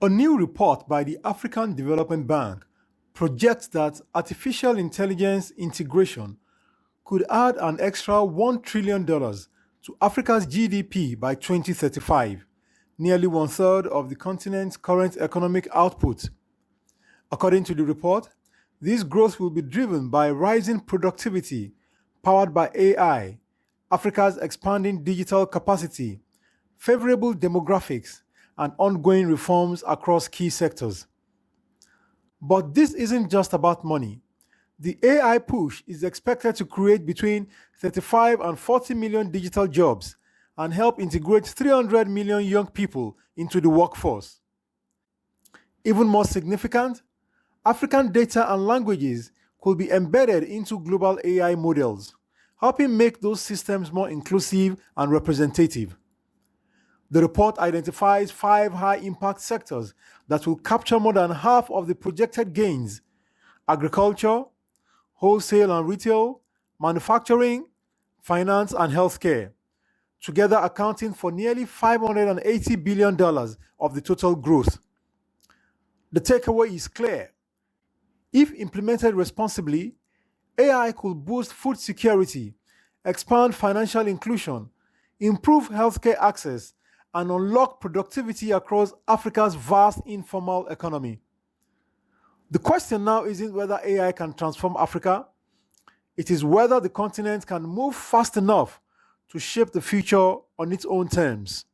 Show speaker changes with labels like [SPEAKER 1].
[SPEAKER 1] A new report by the African Development Bank projects that artificial intelligence integration could add an extra $1 trillion to Africa's GDP by 2035, nearly one-third of the continent's current economic output. According to the report, this growth will be driven by rising productivity powered by AI, Africa's expanding digital capacity, favorable demographics, and ongoing reforms across key sectors. But this isn't just about money. The AI push is expected to create between 35 and 40 million digital jobs and help integrate 300 million young people into the workforce. Even more significant, African data and languages could be embedded into global AI models, helping make those systems more inclusive and representative. The report identifies 5 high-impact sectors that will capture more than half of the projected gains: agriculture, wholesale and retail, manufacturing, finance, and healthcare, together accounting for nearly $580 billion of the total growth. The takeaway is clear. If implemented responsibly, AI could boost food security, expand financial inclusion, improve healthcare access, and unlock productivity across Africa's vast informal economy. The question now isn't whether AI can transform Africa, it is whether the continent can move fast enough to shape the future on its own terms.